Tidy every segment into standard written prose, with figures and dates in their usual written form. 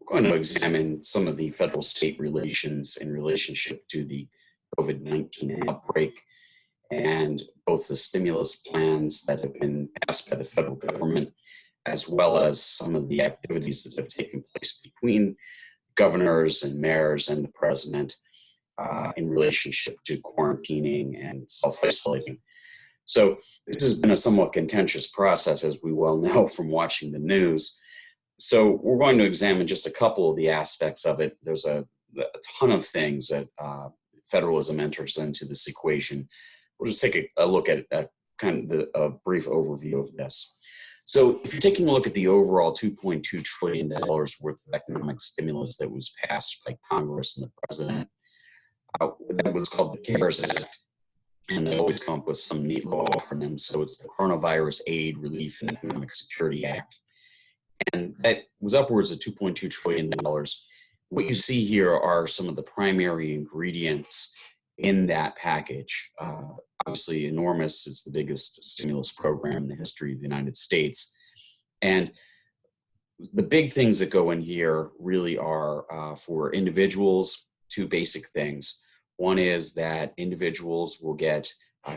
We're going to examine some of the federal-state relations in relationship to the COVID-19 outbreak, and both the stimulus plans that have been passed by the federal government, as well as some of the activities that have taken place between governors and mayors and the president in relationship to quarantining and self-isolating. So this has been a somewhat contentious process, as we well know from watching the news. So we're going to examine just a couple of the aspects of it. There's a ton of things that federalism enters into this equation. We'll just take a look at a brief overview of this. So if you're taking a look at the overall $2.2 trillion worth of economic stimulus that was passed by Congress and the president, that was called the CARES Act. And they always come up with some neat little acronym. So it's the Coronavirus Aid, Relief, and Economic Security Act. And that was upwards of $2.2 trillion. What you see here are some of the primary ingredients in that package. Obviously enormous. It's the biggest stimulus program in the history of the United States. And the big things that go in here really are for individuals, two basic things. One is that individuals will get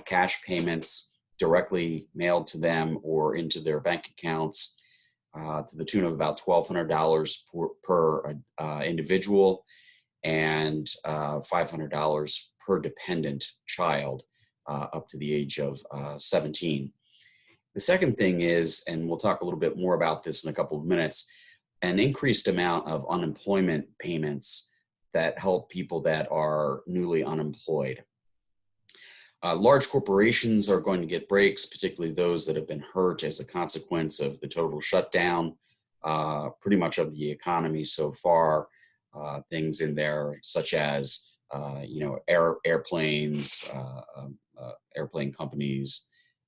cash payments directly mailed to them or into their bank accounts to the tune of about $1,200 per individual and $500 per dependent child up to the age of 17. The second thing is, and we'll talk a little bit more about this in a couple of minutes, an increased amount of unemployment payments that help people that are newly unemployed. Large corporations are going to get breaks, particularly those that have been hurt as a consequence of the total shutdown, pretty much of the economy so far. Things in there such as, airplanes, airplane companies,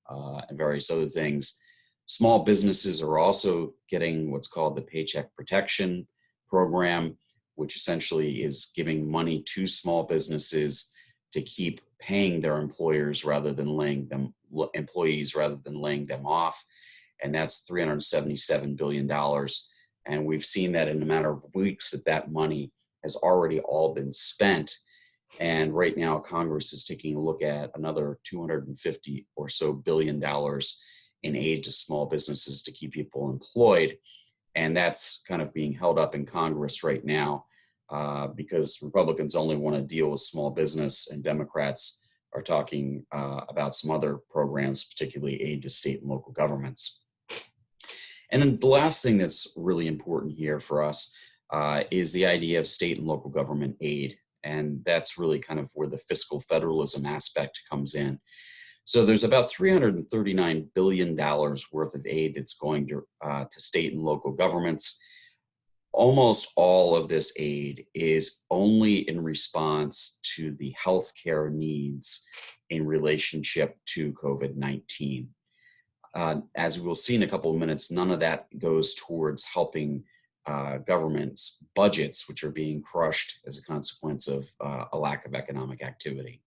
and various other things. Small businesses are also getting what's called the Paycheck Protection Program, which essentially is giving money to small businesses to keep paying their employees rather than laying them off. And that's $377 billion. And we've seen that in a matter of weeks that money has already all been spent. And right now, Congress is taking a look at another $250 or so billion in aid to small businesses to keep people employed. And that's kind of being held up in Congress right now because Republicans only want to deal with small business and Democrats are talking about some other programs, particularly aid to state and local governments. And then the last thing that's really important here for us is the idea of state and local government aid. And that's really kind of where the fiscal federalism aspect comes in. So there's about $339 billion worth of aid that's going to state and local governments. Almost all of this aid is only in response to the healthcare needs in relationship to COVID-19. As we'll see in a couple of minutes, none of that goes towards helping government's budgets, which are being crushed as a consequence of a lack of economic activity.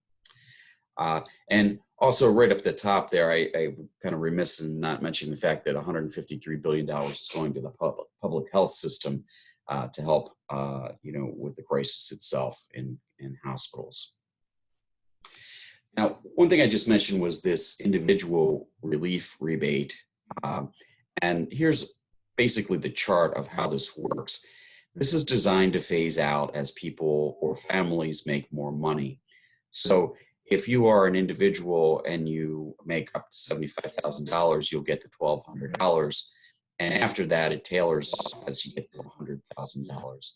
And also right up at the top there, I kind of remiss in not mentioning the fact that $153 billion is going to the public health system to help, with the crisis itself in hospitals. Now, one thing I just mentioned was this individual relief rebate. And here's basically the chart of how this works. This is designed to phase out as people or families make more money. So if you are an individual and you make up to $75,000, you'll get to $1,200. And after that, it tailors off as you get to $100,000.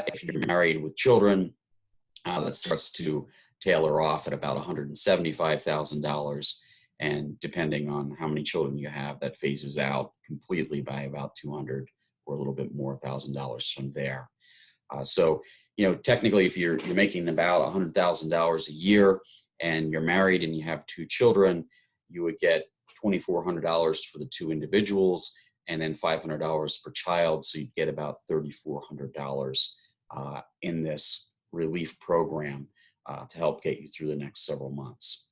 If you're married with children, that starts to tailor off at about $175,000. And depending on how many children you have, that phases out completely by about $200 or a little bit more $1,000 from there. So technically, if you're making about $100,000 a year and you're married and you have two children, you would get $2,400 for the two individuals and then $500 per child. So you'd get about $3,400 in this relief program to help get you through the next several months.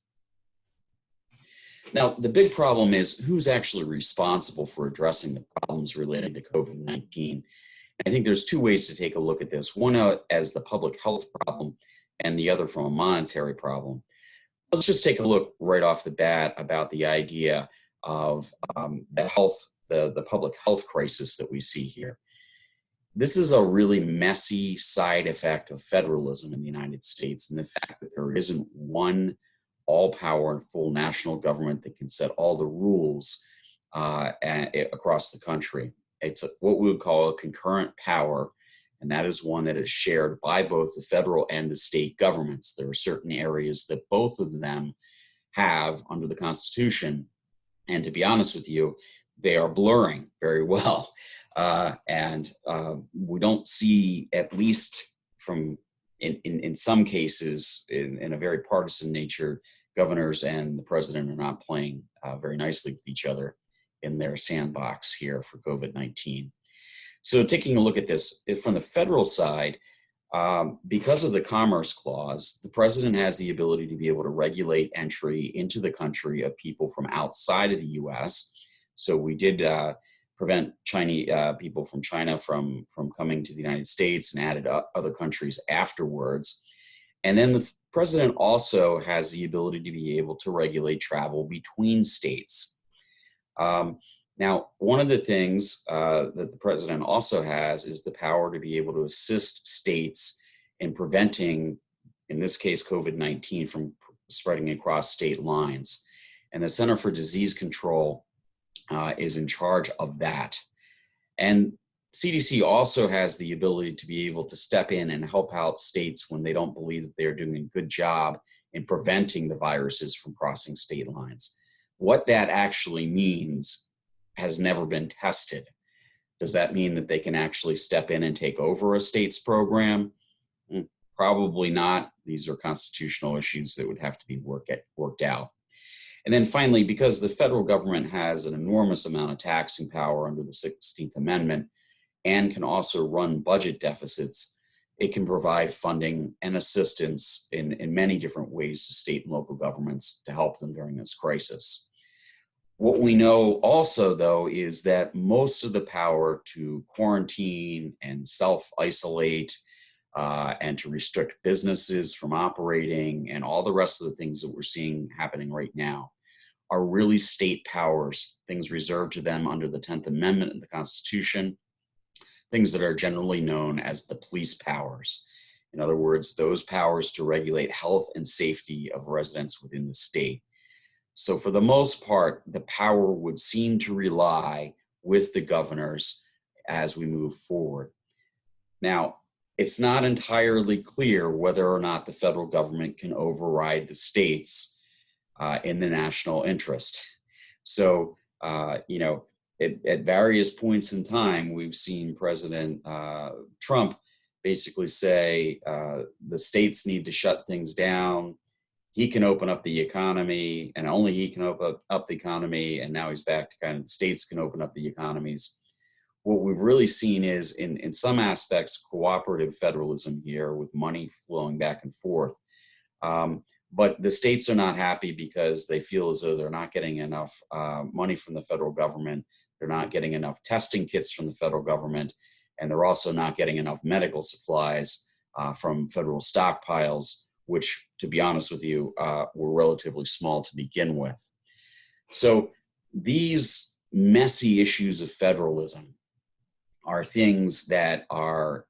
Now, the big problem is who's actually responsible for addressing the problems related to COVID-19. I think there's two ways to take a look at this. One as the public health problem and the other from a monetary problem. Let's just take a look right off the bat about the idea of the public health crisis that we see here. This is a really messy side effect of federalism in the United States, and the fact that there isn't one all-power and full national government that can set all the rules across the country. It's what we would call a concurrent power, and that is one that is shared by both the federal and the state governments. There are certain areas that both of them have under the Constitution, and to be honest with you, they are blurring very well. We don't see, at least from in some cases, in a very partisan nature, governors and the president are not playing very nicely with each other in their sandbox here for COVID-19. So taking a look at this from the federal side, because of the Commerce Clause, the president has the ability to be able to regulate entry into the country of people from outside of the U.S. So we did prevent Chinese people from China from coming to the United States and added other countries afterwards. And then the president also has the ability to be able to regulate travel between states. Now, one of the things that the president also has is the power to be able to assist states in preventing, in this case, COVID-19 from spreading across state lines. And the Center for Disease Control is in charge of that. And CDC also has the ability to be able to step in and help out states when they don't believe that they're doing a good job in preventing the viruses from crossing state lines. What that actually means has never been tested. Does that mean that they can actually step in and take over a state's program? Probably not. These are constitutional issues that would have to be worked out. And then finally, because the federal government has an enormous amount of taxing power under the 16th Amendment and can also run budget deficits, it can provide funding and assistance in many different ways to state and local governments to help them during this crisis. What we know also, though, is that most of the power to quarantine and self-isolate and to restrict businesses from operating and all the rest of the things that we're seeing happening right now are really state powers, things reserved to them under the 10th Amendment of the Constitution, things that are generally known as the police powers. In other words, those powers to regulate health and safety of residents within the state. So for the most part, the power would seem to rely with the governors as we move forward. Now, it's not entirely clear whether or not the federal government can override the states in the national interest. So, at various points in time, we've seen President Trump basically say the states need to shut things down. He can open up the economy, and only he can open up the economy. And now he's back to kind of the states can open up the economies. What we've really seen is, in some aspects, cooperative federalism here with money flowing back and forth. But the states are not happy because they feel as though they're not getting enough money from the federal government. They're not getting enough testing kits from the federal government. And they're also not getting enough medical supplies from federal stockpiles, which, to be honest with you, were relatively small to begin with. So these messy issues of federalism are things that are,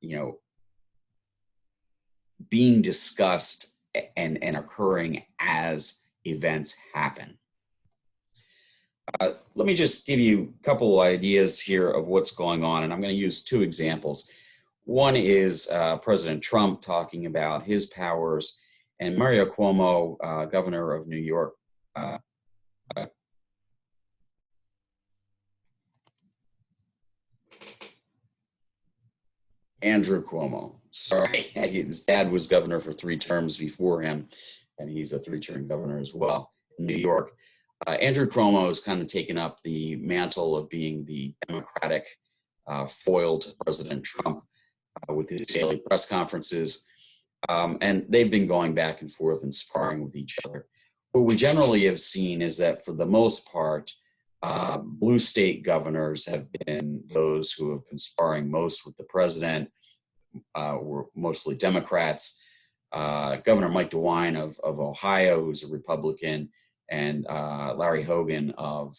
being discussed and occurring as events happen. Let me just give you a couple of ideas here of what's going on, and I'm going to use two examples. One is President Trump talking about his powers, and Mario Cuomo, governor of New York, Andrew Cuomo. Sorry, his dad was governor for 3 terms before him, and he's a 3-term governor as well in New York. Andrew Cuomo has kind of taken up the mantle of being the Democratic foil to President Trump with his daily press conferences, and they've been going back and forth and sparring with each other. What we generally have seen is that for the most part, Blue state governors have been those who have been sparring most with the president, were mostly Democrats. Governor Mike DeWine of Ohio, who's a Republican, and Larry Hogan of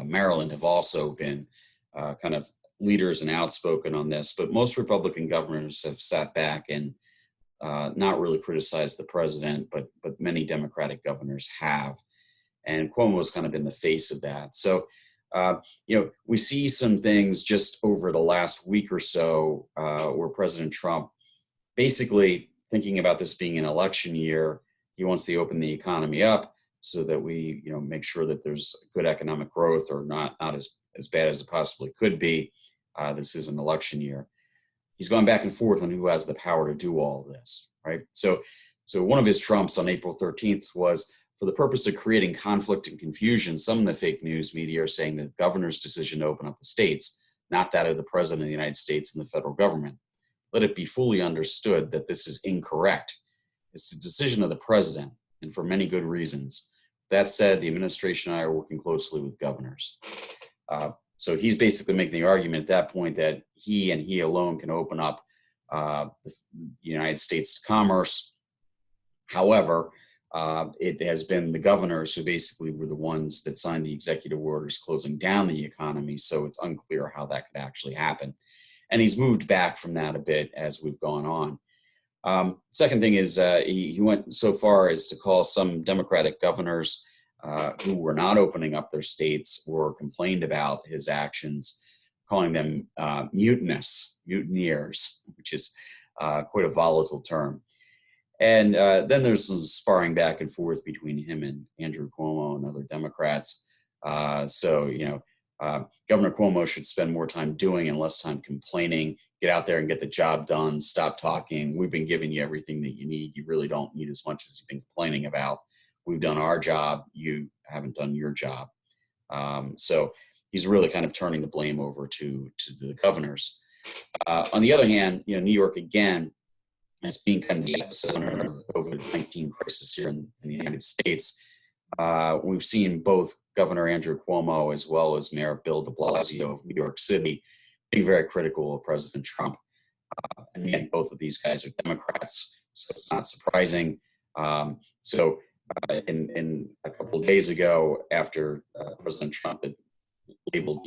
Maryland have also been kind of leaders and outspoken on this. But most Republican governors have sat back and not really criticized the president, but many Democratic governors have. And Cuomo has kind of been the face of that. So, we see some things just over the last week or so where President Trump, basically thinking about this being an election year, he wants to open the economy up so that we, make sure that there's good economic growth, or not as bad as it possibly could be. This is an election year. He's gone back and forth on who has the power to do all of this, right? So one of his trumps on April 13th was, for the purpose of creating conflict and confusion, some of the fake news media are saying that the governor's decision to open up the states, not that of the president of the United States and the federal government. Let it be fully understood that this is incorrect. It's the decision of the president, and for many good reasons. That said, the administration and I are working closely with governors. So he's basically making the argument at that point that he and he alone can open up the United States to commerce. However, it has been the governors who basically were the ones that signed the executive orders closing down the economy, so it's unclear how that could actually happen. And he's moved back from that a bit as we've gone on. Second thing is he went so far as to call some Democratic governors who were not opening up their states or complained about his actions, calling them mutineers, which is quite a volatile term. And then there's some sparring back and forth between him and Andrew Cuomo and other Democrats. Governor Cuomo should spend more time doing and less time complaining. Get out there and get the job done. Stop talking. We've been giving you everything that you need. You really don't need as much as you've been complaining about. We've done our job. You haven't done your job. So he's really kind of turning the blame over to the governors. On the other hand, New York, again, as being kind of the epicenter of the COVID-19 crisis here in the United States, we've seen both Governor Andrew Cuomo as well as Mayor Bill de Blasio of New York City being very critical of President Trump. And again, both of these guys are Democrats, so it's not surprising. In a couple of days ago, after President Trump had labeled,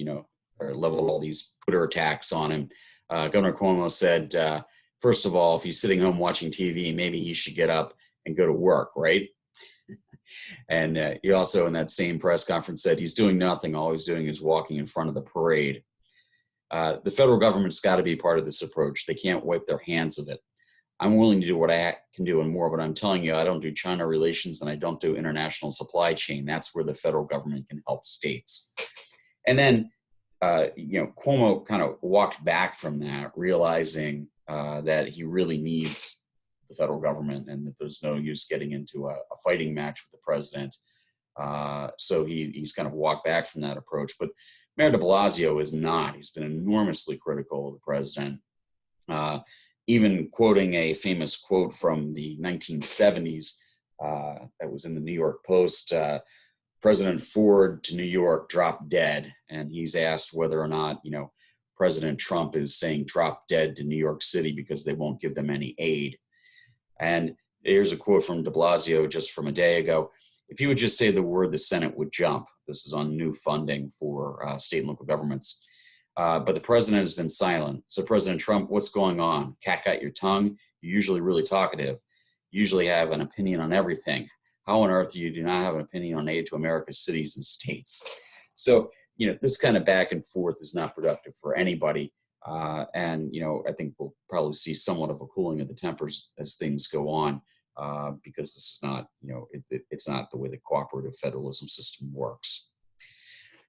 or leveled all these Twitter attacks on him, Governor Cuomo said, first of all, if he's sitting home watching TV, maybe he should get up and go to work, right? And he also, in that same press conference, said he's doing nothing. All he's doing is walking in front of the parade. The federal government's got to be part of this approach. They can't wipe their hands of it. I'm willing to do what I can do and more, but I'm telling you, I don't do China relations and I don't do international supply chain. That's where the federal government can help states. And then, Cuomo kind of walked back from that, realizing that he really needs the federal government and that there's no use getting into a fighting match with the president. So he's kind of walked back from that approach. But Mayor de Blasio is not. He's been enormously critical of the president, even quoting a famous quote from the 1970s that was in the New York Post. President Ford to New York dropped dead. And he's asked whether or not, President Trump is saying drop dead to New York City because they won't give them any aid. And here's a quote from de Blasio just from a day ago. If he would just say the word, the Senate would jump. This is on new funding for state and local governments. But the president has been silent. So President Trump, what's going on? Cat got your tongue? You're usually really talkative. You usually have an opinion on everything. How on earth do you not have an opinion on aid to America's cities and states? So, this kind of back and forth is not productive for anybody. And I think we'll probably see somewhat of a cooling of the tempers as things go on, because this is not, it's not the way the cooperative federalism system works.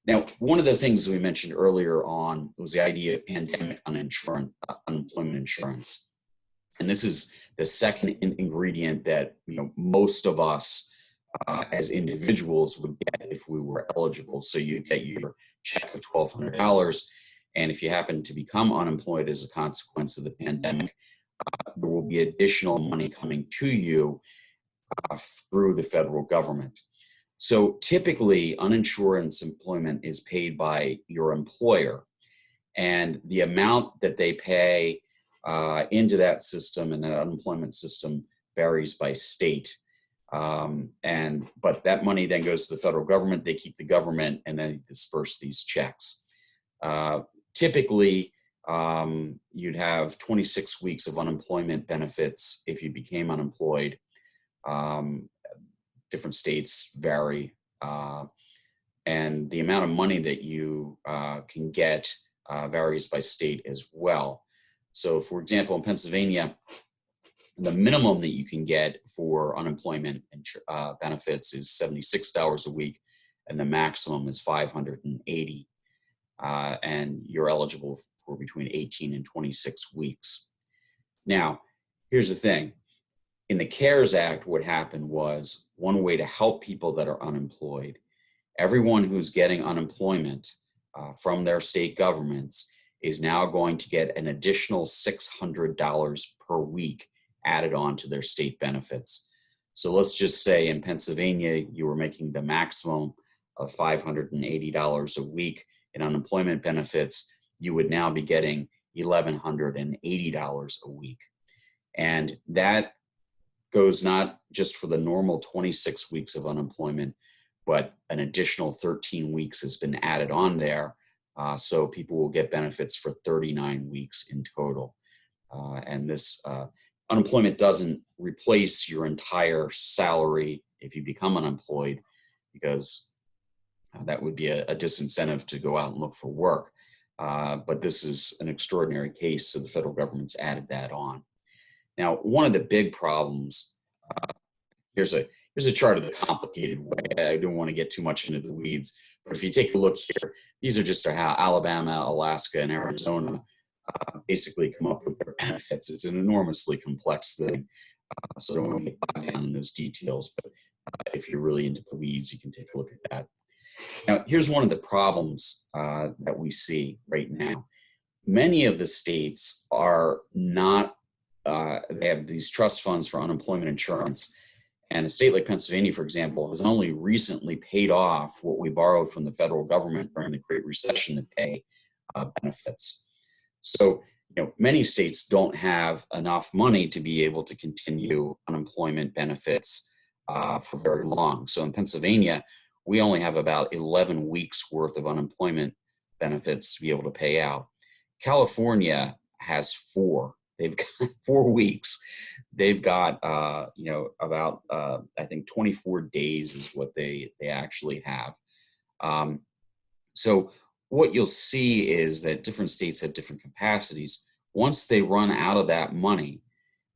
Now, one of the things we mentioned earlier on was the idea of pandemic unemployment insurance. And this is the second ingredient that, most of us as individuals would get if we were eligible. So you get your check of $1,200. And if you happen to become unemployed as a consequence of the pandemic, there will be additional money coming to you through the federal government. So typically, uninsured employment is paid by your employer, and the amount that they pay into that system and that unemployment system varies by state. But that money then goes to the federal government. They keep the government, and then disperse these checks. Typically, you'd have 26 weeks of unemployment benefits if you became unemployed. Different states vary, and the amount of money that you can get varies by state as well. So, for example, in Pennsylvania, the minimum that you can get for unemployment benefits is $76 a week, and the maximum is $580. And you're eligible for between 18 and 26 weeks. Now, here's the thing. In the CARES Act, what happened was one way to help people that are unemployed, everyone who's getting unemployment from their state governments is now going to get an additional $600 per week added on to their state benefits. So let's just say in Pennsylvania, you were making the maximum of $580 a week in unemployment benefits, you would now be getting $1,180 a week. And that goes not just for the normal 26 weeks of unemployment, but an additional 13 weeks has been added on there. So people will get benefits for 39 weeks in total. And this unemployment doesn't replace your entire salary if you become unemployed, because that would be a disincentive to go out and look for work. But this is an extraordinary case, so the federal government's added that on. Now, one of the big problems, here's a chart of the complicated way. I don't want to get too much into the weeds, but if you take a look here, these are just how Alabama, Alaska, and Arizona basically come up with their benefits. It's an enormously complex thing, so I don't want to get bogged down in those details, but if you're really into the weeds, you can take a look at that. Now, here's one of the problems that we see right now. Many of the states are not, they have these trust funds for unemployment insurance. And a state like Pennsylvania, for example, has only recently paid off what we borrowed from the federal government during the Great Recession to pay benefits. So, many states don't have enough money to be able to continue unemployment benefits for very long. So in Pennsylvania, we only have about 11 weeks worth of unemployment benefits to be able to pay out. California has 4. They've got 4 weeks. They've got, about, I think 24 days is what they actually have. So what you'll see is that different states have different capacities. Once they run out of that money,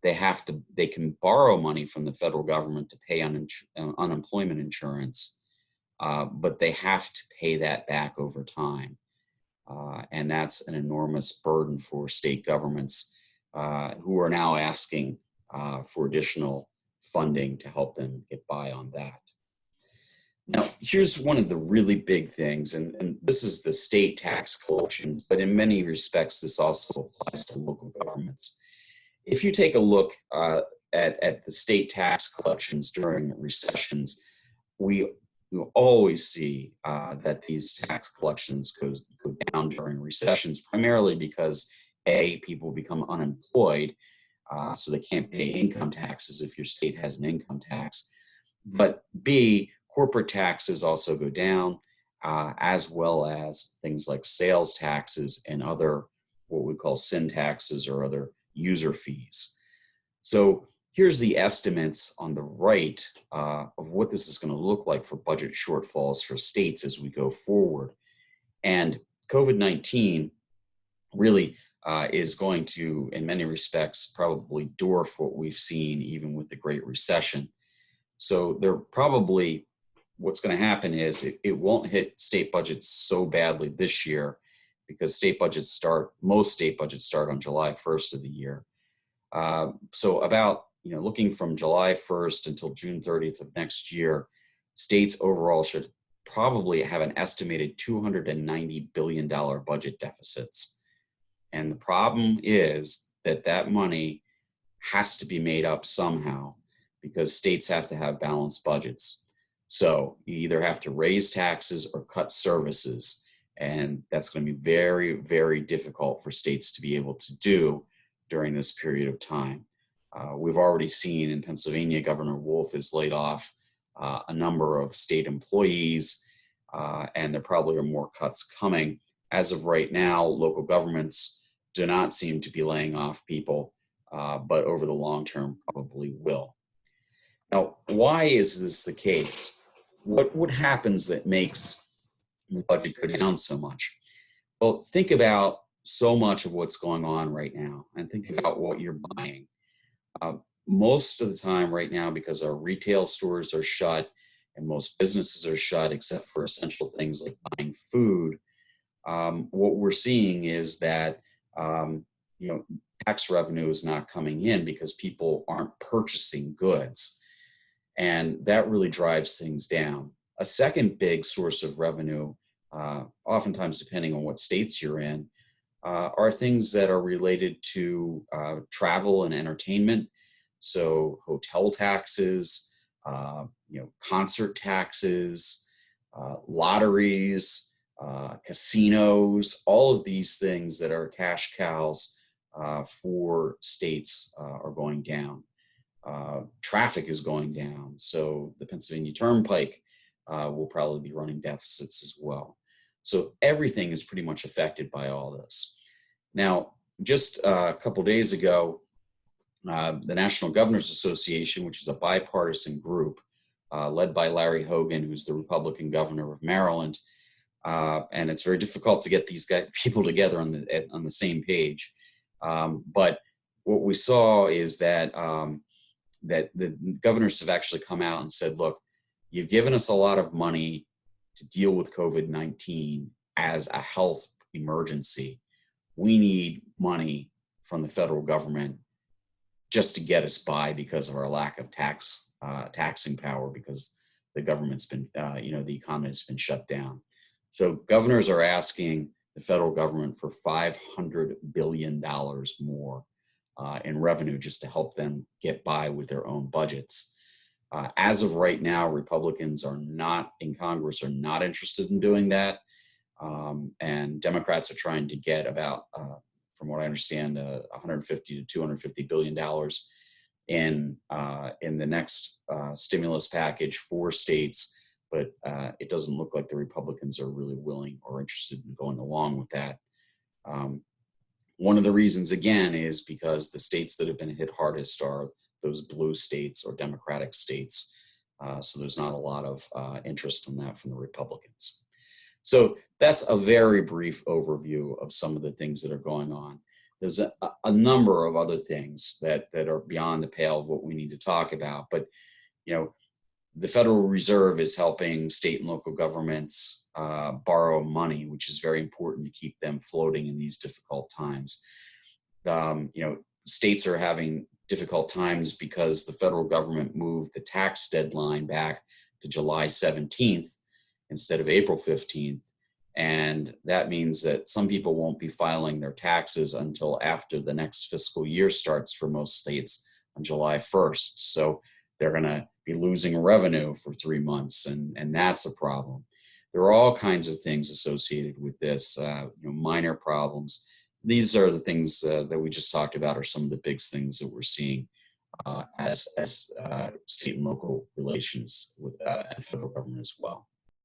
they can borrow money from the federal government to pay unemployment insurance, but they have to pay that back over time. And that's an enormous burden for state governments who are now asking for additional funding to help them get by on that. Now, here's one of the really big things, and this is the state tax collections, but in many respects, this also applies to local governments. If you take a look at the state tax collections during recessions, we always see that these tax collections go down during recessions, primarily because A, people become unemployed, so they can't pay income taxes if your state has an income tax. But B, corporate taxes also go down, as well as things like sales taxes and other what we call sin taxes or other user fees. So here's the estimates on the right of what this is going to look like for budget shortfalls for states as we go forward. And COVID-19 really is going to, in many respects, probably dwarf what we've seen even with the Great Recession. So what's going to happen is it won't hit state budgets so badly this year because most state budgets start on July 1st of the year. So about, looking from July 1st until June 30th of next year, states overall should probably have an estimated $290 billion budget deficits. And the problem is that money has to be made up somehow because states have to have balanced budgets. So you either have to raise taxes or cut services. And that's going to be very, very difficult for states to be able to do during this period of time. We've already seen in Pennsylvania, Governor Wolf has laid off a number of state employees, and there probably are more cuts coming. As of right now, local governments do not seem to be laying off people, but over the long term probably will. Now, why is this the case? What happens that makes the budget go down so much? Well, think about so much of what's going on right now, and think about what you're buying. Uh, Most of the time right now, because our retail stores are shut and most businesses are shut, except for essential things like buying food, what we're seeing is that you know, tax revenue is not coming in because people aren't purchasing goods, and that really drives things down. A second big source of revenue, oftentimes depending on what states you're in, are things that are related to travel and entertainment. So hotel taxes, concert taxes, lotteries, casinos, all of these things that are cash cows for states are going down. Traffic is going down. So the Pennsylvania Turnpike will probably be running deficits as well. So everything is pretty much affected by all this. Now, just a couple days ago, the National Governors Association, which is a bipartisan group led by Larry Hogan, who's the Republican governor of Maryland, and it's very difficult to get these people together on the same page. But what we saw is that that the governors have actually come out and said, look, you've given us a lot of money to deal with COVID-19 as a health emergency. We need money from the federal government just to get us by because of our lack of taxing power, because the government's been, the economy has been shut down. So governors are asking the federal government for $500 billion more in revenue just to help them get by with their own budgets. As of right now, Republicans are not in Congress, are not interested in doing that. And Democrats are trying to get about, from what I understand, 150 to $250 billion in the next stimulus package for states. But it doesn't look like the Republicans are really willing or interested in going along with that. One of the reasons, again, is because the states that have been hit hardest are those blue states or Democratic states. So there's not a lot of interest in that from the Republicans. So that's a very brief overview of some of the things that are going on. There's a number of other things that are beyond the pale of what we need to talk about. But, the Federal Reserve is helping state and local governments borrow money, which is very important to keep them floating in these difficult times. States are having difficult times because the federal government moved the tax deadline back to July 17th instead of April 15th. And that means that some people won't be filing their taxes until after the next fiscal year starts for most states on July 1st. So they're going to be losing revenue for 3 months, and that's a problem. There are all kinds of things associated with this, minor problems. These are the things that we just talked about are some of the big things that we're seeing as state and local relations with the federal government as well.